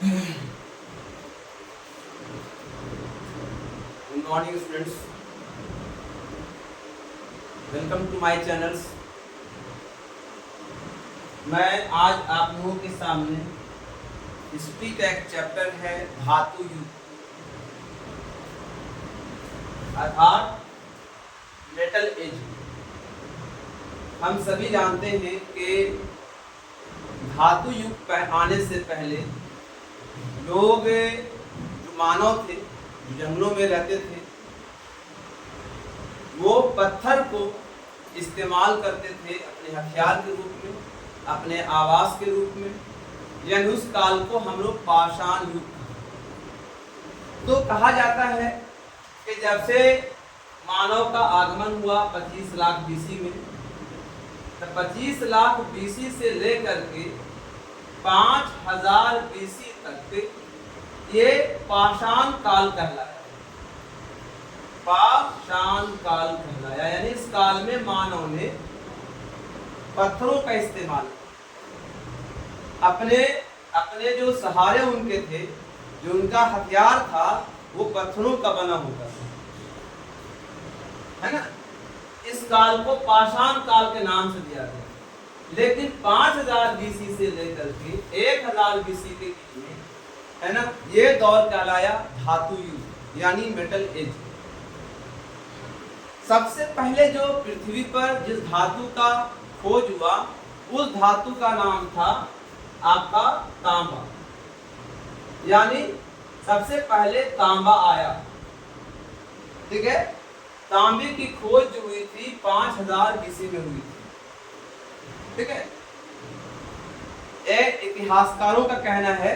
Good morning students. Welcome to my channels. मैं आज आप लोगों के सामने हिस्ट्री का एक चैप्टर है धातु युग अर्थात मेटल एज। हम सभी जानते हैं कि धातु युग आने से पहले लोग जो मानव थे, जो जंगलों में रहते थे, वो पत्थर को इस्तेमाल करते थे अपने हथियार के रूप में, अपने आवास के रूप में। यानी उस काल को हम लोग पाषाण युग तो कहा जाता है कि जब से मानव का आगमन हुआ 25 लाख बीसी में, तो 25 लाख बीसी से लेकर के 5000 बीसी तक ये पाषाण काल कहलाया। पाषाण काल कहलाया यानी इस काल में मानव ने पत्थरों का इस्तेमाल अपने अपने जो सहारे उनके थे, जो उनका हथियार था, वो पत्थरों का बना होता है ना। इस काल को पाषाण काल के नाम से दिया गया। लेकिन 5000 बीसी से लेकर के 1000 बीसी के बीच में, है ना, ये दौर कहलाया धातु युग यानी मेटल एज। सबसे पहले जो पृथ्वी पर जिस धातु का खोज हुआ, उस धातु का नाम था आपका तांबा। यानी सबसे पहले तांबा आया, ठीक है। तांबे की खोज जो हुई थी 5000 बीसी में हुई थी, ठीक है। एक इतिहासकारों का कहना है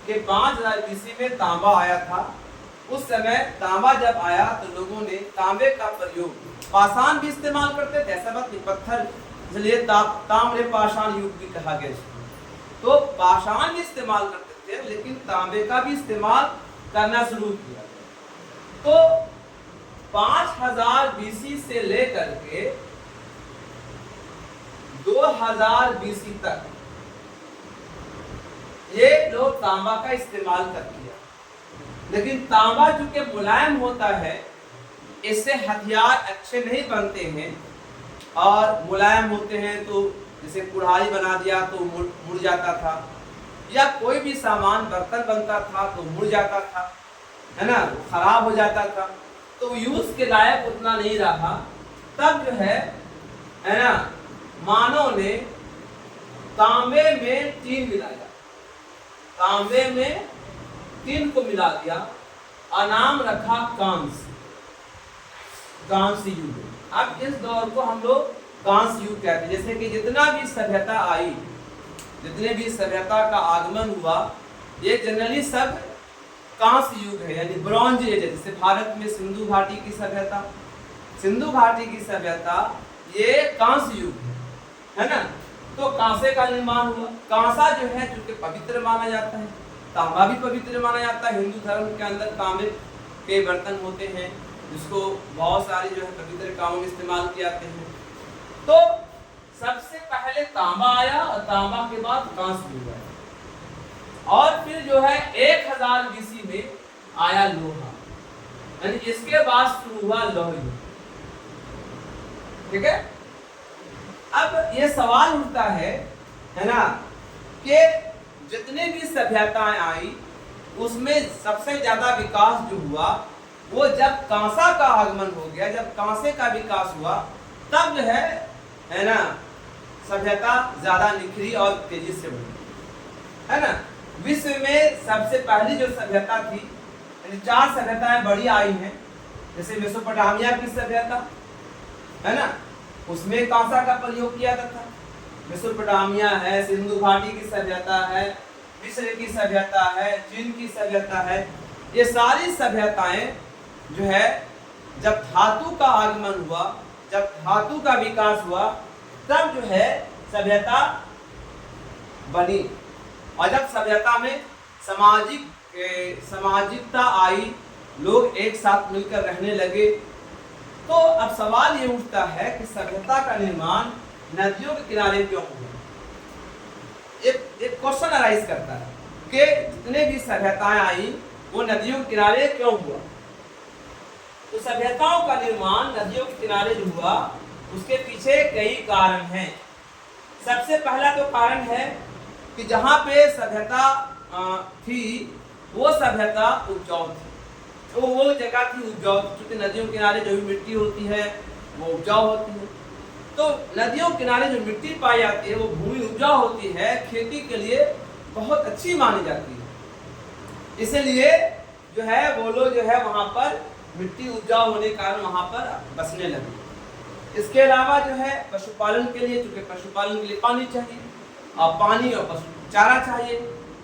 कि 5000 बीसी में तांबा आया था। उस समय तांबा जब आया तो लोगों ने तांबे का प्रयोग, पाषाण भी इस्तेमाल करते थे, ऐसा बात नहीं, पत्थर, इसलिए ताम्र पाषाण युग भी कहा गया इसको। तो पाषाण भी इस्तेमाल करते थे, लेकिन तांबे का भी इस्तेमाल करना शुरू किया। तो 5000 बीसी से लेकर के 2000 बीसी तक ये लोग तांबा का इस्तेमाल कर लिया। लेकिन तांबा चूंकि मुलायम होता है, इससे हथियार अच्छे नहीं बनते हैं, और मुलायम होते हैं तो जैसे कुल्हाड़ी बना दिया तो मुड़ जाता था, या कोई भी सामान बर्तन बनता था तो मुड़ जाता था, है ना, खराब हो जाता था, तो यूज के लायक उतना नहीं रहा। तब जो है ना, मानव ने तांबे में टीन मिलाया, तांबे में टीन को मिला दिया और नाम रखा कांस्य, कांस्य युग। अब इस दौर को हम लोग कांस्य युग कहते हैं। जैसे कि जितना भी सभ्यता आई, जितने भी सभ्यता का आगमन हुआ, ये जनरली सब कांस्य युग है यानी ब्रॉन्ज एज है। जैसे भारत में सिंधु घाटी की सभ्यता, सिंधु घाटी की सभ्यता ये कांस्य युग है ना। तो कांसे का निर्माण हुआ। कांसा जो है जो कि पवित्र माना जाता है, तांबा भी पवित्र माना जाता है। हिंदू धर्म के अंदर तांबे के बर्तन होते हैं, जिसको बहुत सारे जो है पवित्र कामों में इस्तेमाल किए जाते हैं। तो सबसे पहले तांबा आया और तांबा के बाद कांस्य युग आया, और फिर जो है 1000 बीसी में आया लोहा, यानी इसके बाद शुरू हुआ लौह युग, ठीक है। अब ये सवाल उठता है ना, कि जितने भी सभ्यताएं आई उसमें सबसे ज्यादा विकास जो हुआ वो जब कांसा का आगमन हो गया, जब कांसे का विकास हुआ, तब जो है ना सभ्यता ज्यादा निखरी और तेजी से बढ़ी, है ना। विश्व में सबसे पहली जो सभ्यता थी, यानी 4 सभ्यताएं बड़ी आई हैं। जैसे मेसोपोटामिया की सभ्यता, है ना, उसमें कांसा का प्रयोग किया जाता था। मेसोपोटामिया है, सिंधु घाटी की सभ्यता है, मिस्र की सभ्यता है, चीन की सभ्यता है। ये सारी सभ्यताएं जो है जब धातु का आगमन हुआ, जब धातु का विकास हुआ, तब जो है सभ्यता बनी। और जब सभ्यता में सामाजिकता आई, लोग एक साथ मिलकर रहने लगे, तो अब सवाल ये उठता है कि सभ्यता का निर्माण नदियों के किनारे क्यों हुआ। एक क्वेश्चन अराइज करता है कि जितने भी सभ्यताएं आई वो नदियों के किनारे क्यों हुआ। तो सभ्यताओं का निर्माण नदियों के किनारे जो हुआ उसके पीछे कई कारण हैं। सबसे पहला तो कारण है कि जहाँ पे सभ्यता थी वो सभ्यता उपजाऊ थी, तो वो जगह थी उपजाऊ, क्योंकि नदियों के किनारे जो भी मिट्टी होती है वो उपजाऊ होती है। तो नदियों के किनारे जो मिट्टी पाई जाती है वो भूमि उपजाऊ होती है, खेती के लिए बहुत अच्छी मानी जाती है। इसलिए जो है वो लोग जो है वहाँ पर मिट्टी उपजाऊ होने के कारण वहाँ पर बसने लगे। इसके अलावा जो है पशुपालन के लिए, चूंकि पशुपालन के लिए पानी चाहिए और पानी और पशु चारा चाहिए,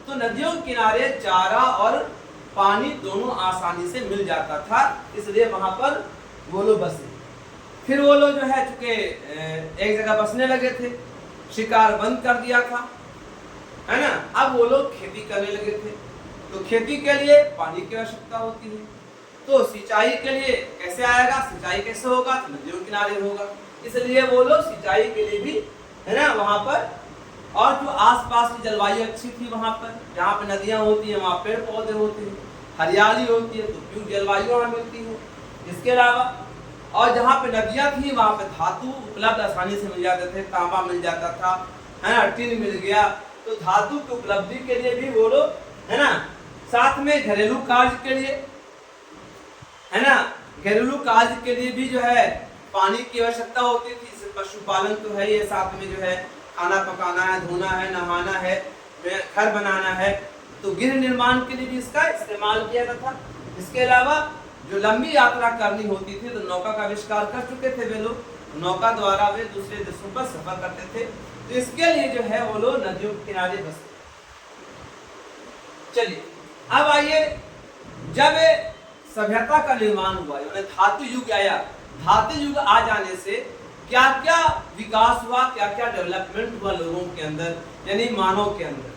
तो नदियों के किनारे चारा और पानी दोनों आसानी से मिल जाता था, इसलिए वहाँ पर वो लोग बसे। फिर वो लोग जो है चूंकि एक जगह बसने लगे थे, शिकार बंद कर दिया था, है ना, अब वो लोग खेती करने लगे थे। तो खेती के लिए पानी की आवश्यकता होती है, तो सिंचाई के लिए कैसे आएगा, सिंचाई कैसे होगा, तो नदियों के किनारे होगा, इसलिए वो लोग सिंचाई के लिए भी, है ना, वहाँ पर। और जो आसपास की जलवायु अच्छी थी वहाँ पर, जहाँ पे नदियाँ होती हैं वहाँ पेड़ पौधे होते हैं, हरियाली होती है, तो उपयुक्त जलवायु वहाँ मिलती है। इसके अलावा और जहाँ पे नदियाँ थी वहाँ पे धातु उपलब्ध आसानी से मिल जाते थे, तांबा मिल जाता था, है ना, टिन मिल गया, तो धातु की उपलब्धि के लिए भी वो लोग, है ना, साथ में घरेलू कार्य के लिए, है ना, घरेलू कार्य के लिए भी जो है पानी की आवश्यकता होती थी। पशुपालन तो है ये, साथ में जो है खाना पकाना है, धोना है, नहाना है, घर बनाना है, तो गृह निर्माण के लिए भी इसका इस्तेमाल किया जाता था। इसके अलावा जो लंबी यात्रा करनी होती थी तो नौका का आविष्कार कर चुके थे वे लोग, नौका द्वारा वे दूसरे देशों पर सफर करते थे, तो इसके लिए जो है वो लोग नदियों के किनारे बसते। चलिए अब आइए, जब सभ्यता का निर्माण हुआ, यानी धातु युग आया, धातु युग आ जाने से क्या क्या विकास हुआ, क्या क्या डेवलपमेंट हुआ लोगों के अंदर, यानी मानव के अंदर।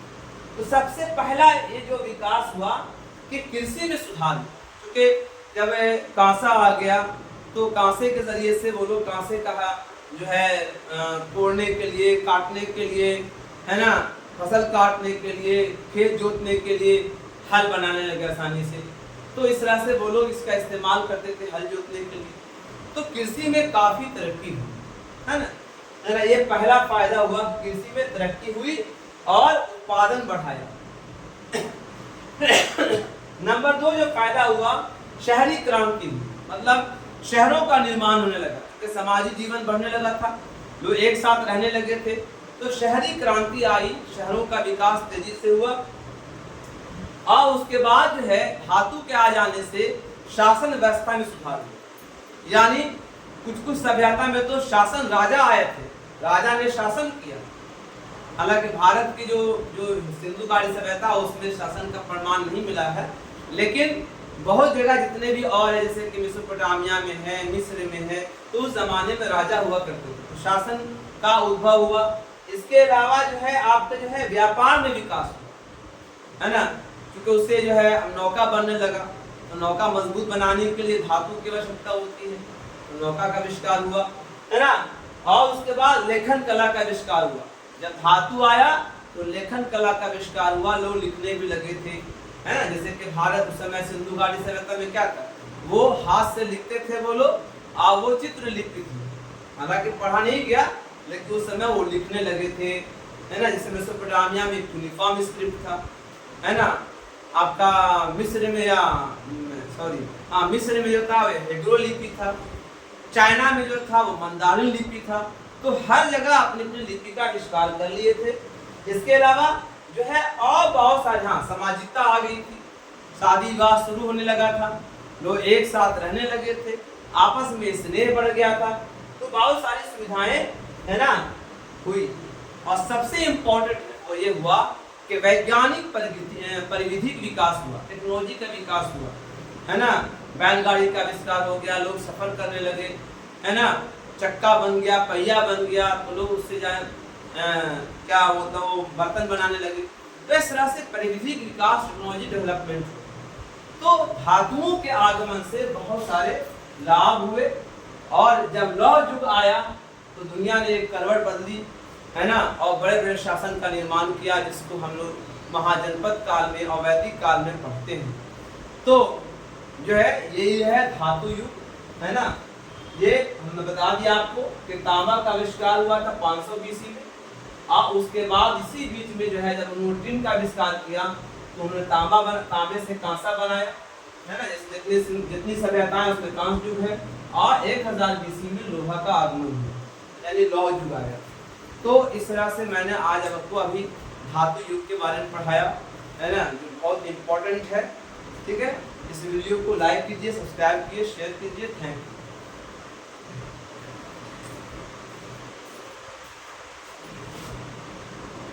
तो सबसे पहला ये जो विकास हुआ कि कृषि में सुधार, क्योंकि जब कांसा आ गया तो कांसे के जरिए से वो लोग कांसे का जो है तोड़ने के लिए, काटने के लिए, है ना, फसल काटने के लिए, खेत जोतने के लिए हल बनाने लगे आसानी से, तो इस तरह से वो लोग इसका इस्तेमाल करते थे हल जोतने के लिए। तो कृषि में काफी तरक्की हुई, है ना, ये पहला फायदा हुआ, कृषि में तरक्की हुई और उत्पादन बढ़ाया। नंबर 2 जो फायदा हुआ, शहरी क्रांति हुई, मतलब शहरों का निर्माण होने लगा, क्योंकि समाजी जीवन बढ़ने लगा था, लोग एक साथ रहने लगे थे, तो शहरी क्रांति आई, शहरों का विकास तेजी से हुआ। और उसके बाद जो है धातु के आ जाने से शासन व्यवस्था में सुधार हुआ, यानी कुछ सभ्यता में तो शासन राजा आए थे, राजा ने शासन किया। हालांकि भारत की जो सिंधु घाटी सभ्यता उसमें शासन का प्रमाण नहीं मिला है, लेकिन बहुत जगह जितने भी और है, जैसे कि मेसोपोटामिया में है, मिस्र में है, तो उस जमाने में राजा हुआ करते थे, तो शासन का उद्भव हुआ। इसके अलावा जो है आपका जो है व्यापार में विकास हुआ, है ना, क्योंकि उससे जो है नौका बनने लगा, तो नौका मजबूत बनाने के लिए धातु की आवश्यकता होती है, तो नौका का आविष्कार हुआ, है ना। और उसके बाद लेखन कला का आविष्कार हुआ, जब धातु आया तो लेखन कला का आविष्कार हुआ, लोग लिखने भी लगे थे, है ना। जैसे कि भारत उस समय सिंधु घाटी सभ्यता में क्या था, वो हाथ से लिखते थे वो लोग, और वो चित्र लिखती थी, हालांकि पढ़ा नहीं गया, लेकिन उस समय वो लिखने लगे थे, है ना। जैसे मेसोपोटामिया में यूनिफॉर्म स्क्रिप्ट था, है ना, आपका मिस्र में या मिस्र में जो था हेग्रोलिपि था, चाइना में जो था वो मंदारिन लिपि था, तो हर जगह अपनी अपनी लिपि का आविष्कार कर लिए थे। इसके अलावा जो है और बहुत सारे, हाँ, सामाजिकता आ गई थी, शादी विवाह शुरू होने लगा था, लोग एक साथ रहने लगे थे, आपस में स्नेह बढ़ गया था, तो बहुत सारी सुविधाएं, है ना, हुई। और सबसे इम्पोर्टेंट वो ये हुआ कि वैज्ञानिक परिविधि का विकास हुआ, टेक्नोलॉजी का विकास हुआ, है ना। बैलगाड़ी का आविष्कार हो गया, लोग सफर करने लगे, है ना, चक्का बन गया, पहिया बन गया, तो लोग उससे जाए क्या होता वो बर्तन बनाने लगे। तो इस तरह से परिविधि विकास, टेक्नोलॉजी डेवलपमेंट हुआ। तो धातुओं के आगमन से बहुत सारे लाभ हुए, और जब लौह युग आया तो दुनिया ने एक करवट बदली, है ना, और बड़े बड़े शासन का निर्माण किया, जिसको हम लोग महाजनपद काल में और वैदिक काल में पढ़ते हैं। तो जो है यही है धातु युग, है ना। ये हमने बता दिया आपको कि तांबा का आविष्कार हुआ था 500 BC में, और उसके बाद इसी बीच में जो है जब उन्होंने टिन का आविष्कार किया तो उन्होंने तांबे से कांसा बनाया, है ना। जितनी सभ्यताएं उसमें कांस्य युग है, और 1000 BC में लोहा का आगमन हुआ, यानी लौह युग आया। तो इस तरह से मैंने आज आपको अभी धातु युग के बारे में पढ़ाया, है ना, जो बहुत इम्पोर्टेंट है। ठीक है, इस वीडियो को लाइक कीजिए, सब्सक्राइब कीजिए, शेयर कीजिए। Thank you.